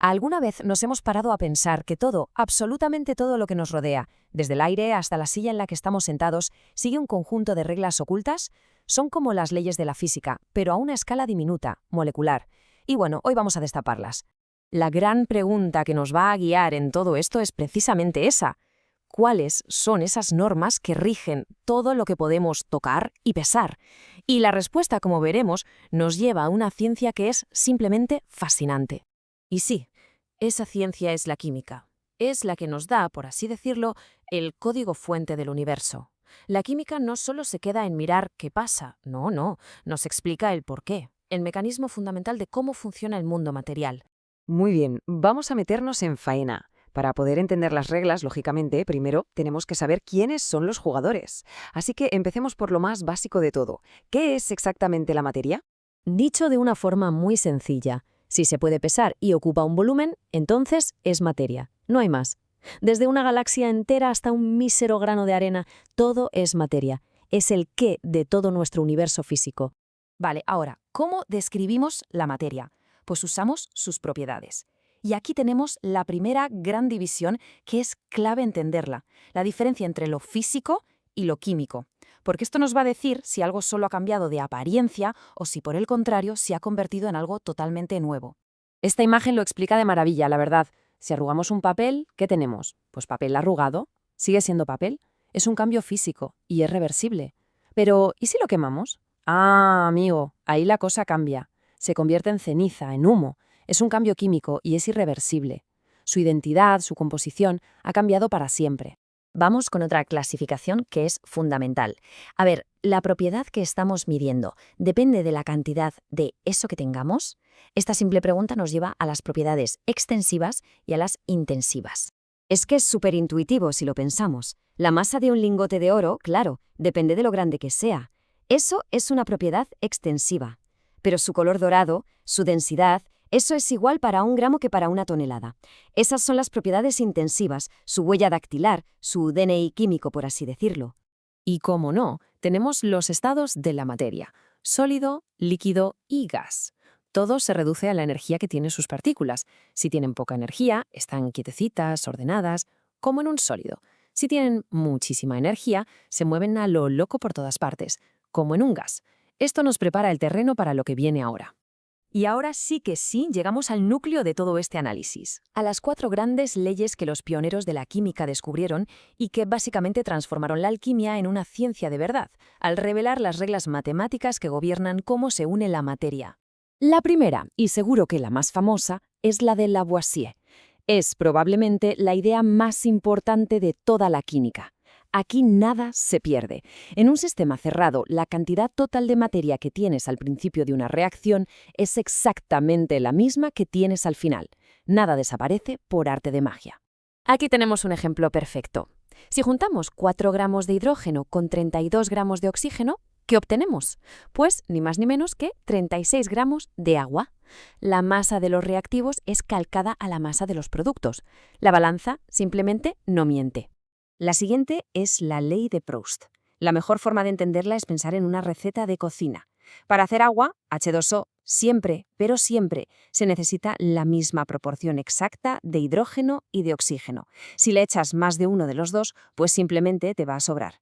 ¿Alguna vez nos hemos parado a pensar que todo, absolutamente todo lo que nos rodea, desde el aire hasta la silla en la que estamos sentados, sigue un conjunto de reglas ocultas? Son como las leyes de la física, pero a una escala diminuta, molecular. Y bueno, hoy vamos a destaparlas. La gran pregunta que nos va a guiar en todo esto es precisamente esa. ¿Cuáles son esas normas que rigen todo lo que podemos tocar y pesar? Y la respuesta, como veremos, nos lleva a una ciencia que es simplemente fascinante. Y sí, esa ciencia es la química. Es la que nos da, por así decirlo, el código fuente del universo. La química no solo se queda en mirar qué pasa, no, nos explica el porqué, el mecanismo fundamental de cómo funciona el mundo material. Muy bien, vamos a meternos en faena. Para poder entender las reglas, lógicamente, primero tenemos que saber quiénes son los jugadores. Así que empecemos por lo más básico de todo. ¿Qué es exactamente la materia? Dicho de una forma muy sencilla, si se puede pesar y ocupa un volumen, entonces es materia. No hay más. Desde una galaxia entera hasta un mísero grano de arena, todo es materia. Es el qué de todo nuestro universo físico. Vale, ahora, ¿cómo describimos la materia? Pues usamos sus propiedades. Y aquí tenemos la primera gran división que es clave entenderla, la diferencia entre lo físico y lo químico. Porque esto nos va a decir si algo solo ha cambiado de apariencia o si por el contrario se ha convertido en algo totalmente nuevo. Esta imagen lo explica de maravilla, la verdad. Si arrugamos un papel, ¿qué tenemos? Pues papel arrugado. ¿Sigue siendo papel? Es un cambio físico y es reversible. Pero, ¿y si lo quemamos? Ah, amigo, ahí la cosa cambia. Se convierte en ceniza, en humo. Es un cambio químico y es irreversible. Su identidad, su composición, ha cambiado para siempre. Vamos con otra clasificación que es fundamental. A ver, ¿la propiedad que estamos midiendo depende de la cantidad de eso que tengamos? Esta simple pregunta nos lleva a las propiedades extensivas y a las intensivas. Es que es súper intuitivo si lo pensamos. La masa de un lingote de oro, claro, depende de lo grande que sea. Eso es una propiedad extensiva. Pero su color dorado, su densidad, eso es igual para 1 gramo que para 1 tonelada. Esas son las propiedades intensivas, su huella dactilar, su DNI químico, por así decirlo. Y cómo no, tenemos los estados de la materia: sólido, líquido y gas. Todo se reduce a la energía que tienen sus partículas. Si tienen poca energía, están quietecitas, ordenadas, como en un sólido. Si tienen muchísima energía, se mueven a lo loco por todas partes, como en un gas. Esto nos prepara el terreno para lo que viene ahora. Y ahora sí que sí, llegamos al núcleo de todo este análisis, a las 4 grandes leyes que los pioneros de la química descubrieron y que básicamente transformaron la alquimia en una ciencia de verdad, al revelar las reglas matemáticas que gobiernan cómo se une la materia. La primera, y seguro que la más famosa, es la de Lavoisier. Es probablemente la idea más importante de toda la química. Aquí nada se pierde. En un sistema cerrado, la cantidad total de materia que tienes al principio de una reacción es exactamente la misma que tienes al final. Nada desaparece por arte de magia. Aquí tenemos un ejemplo perfecto. Si juntamos 4 gramos de hidrógeno con 32 gramos de oxígeno, ¿qué obtenemos? Pues ni más ni menos que 36 gramos de agua. La masa de los reactivos es calcada a la masa de los productos. La balanza simplemente no miente. La siguiente es la ley de Proust. La mejor forma de entenderla es pensar en una receta de cocina. Para hacer agua, H2O, siempre, pero siempre, se necesita la misma proporción exacta de hidrógeno y de oxígeno. Si le echas más de uno de los dos, pues simplemente te va a sobrar.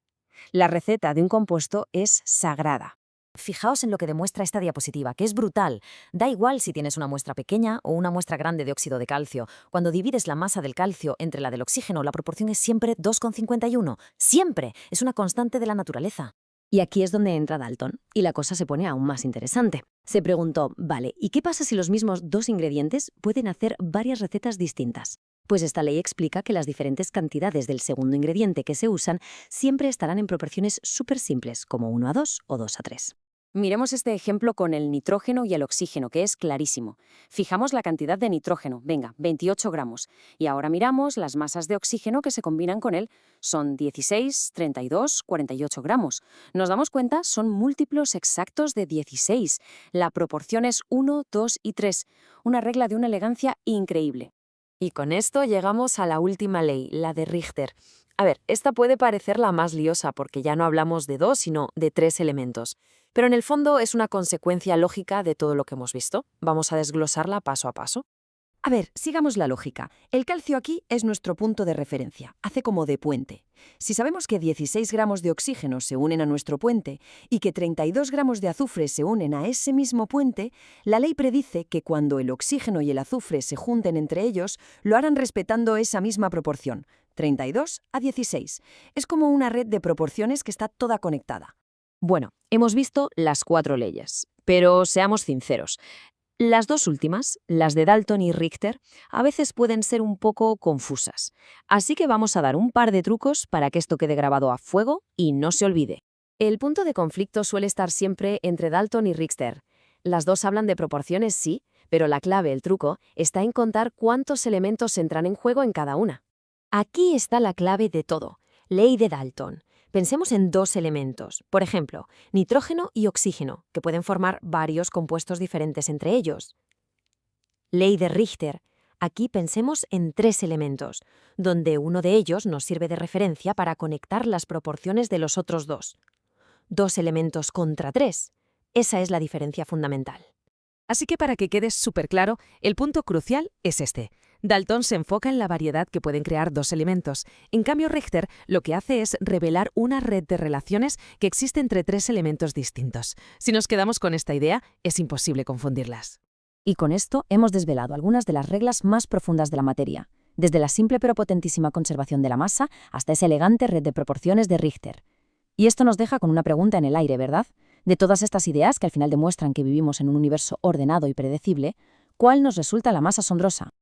La receta de un compuesto es sagrada. Fijaos en lo que demuestra esta diapositiva, que es brutal. Da igual si tienes una muestra pequeña o una muestra grande de óxido de calcio. Cuando divides la masa del calcio entre la del oxígeno, la proporción es siempre 2,51. ¡Siempre! Es una constante de la naturaleza. Y aquí es donde entra Dalton, y la cosa se pone aún más interesante. Se preguntó, vale, ¿y qué pasa si los mismos 2 ingredientes pueden hacer varias recetas distintas? Pues esta ley explica que las diferentes cantidades del segundo ingrediente que se usan siempre estarán en proporciones súper simples, como 1:2 o 2:3. Miremos este ejemplo con el nitrógeno y el oxígeno, que es clarísimo. Fijamos la cantidad de nitrógeno, venga, 28 gramos. Y ahora miramos las masas de oxígeno que se combinan con él. Son 16, 32, 48 gramos. Nos damos cuenta, son múltiplos exactos de 16. La proporción es 1, 2 y 3. Una regla de una elegancia increíble. Y con esto llegamos a la última ley, la de Richter. A ver, esta puede parecer la más liosa porque ya no hablamos de 2, sino de 3 elementos. Pero en el fondo es una consecuencia lógica de todo lo que hemos visto. Vamos a desglosarla paso a paso. A ver, sigamos la lógica. El calcio aquí es nuestro punto de referencia, hace como de puente. Si sabemos que 16 gramos de oxígeno se unen a nuestro puente y que 32 gramos de azufre se unen a ese mismo puente, la ley predice que cuando el oxígeno y el azufre se junten entre ellos, lo harán respetando esa misma proporción, 32 a 16. Es como una red de proporciones que está toda conectada. Bueno, hemos visto las 4 leyes, pero seamos sinceros. Las dos últimas, las de Dalton y Richter, a veces pueden ser un poco confusas. Así que vamos a dar un par de trucos para que esto quede grabado a fuego y no se olvide. El punto de conflicto suele estar siempre entre Dalton y Richter. Las dos hablan de proporciones, sí, pero la clave, el truco, está en contar cuántos elementos entran en juego en cada una. Aquí está la clave de todo. Ley de Dalton. Pensemos en 2 elementos, por ejemplo, nitrógeno y oxígeno, que pueden formar varios compuestos diferentes entre ellos. Ley de Richter. Aquí pensemos en 3 elementos, donde uno de ellos nos sirve de referencia para conectar las proporciones de los otros 2. 2 elementos contra 3. Esa es la diferencia fundamental. Así que para que quede súper claro, el punto crucial es este. Dalton se enfoca en la variedad que pueden crear 2 elementos. En cambio, Richter lo que hace es revelar una red de relaciones que existe entre 3 elementos distintos. Si nos quedamos con esta idea, es imposible confundirlas. Y con esto hemos desvelado algunas de las reglas más profundas de la materia, desde la simple pero potentísima conservación de la masa hasta esa elegante red de proporciones de Richter. Y esto nos deja con una pregunta en el aire, ¿verdad? De todas estas ideas que al final demuestran que vivimos en un universo ordenado y predecible, ¿cuál nos resulta la más asombrosa?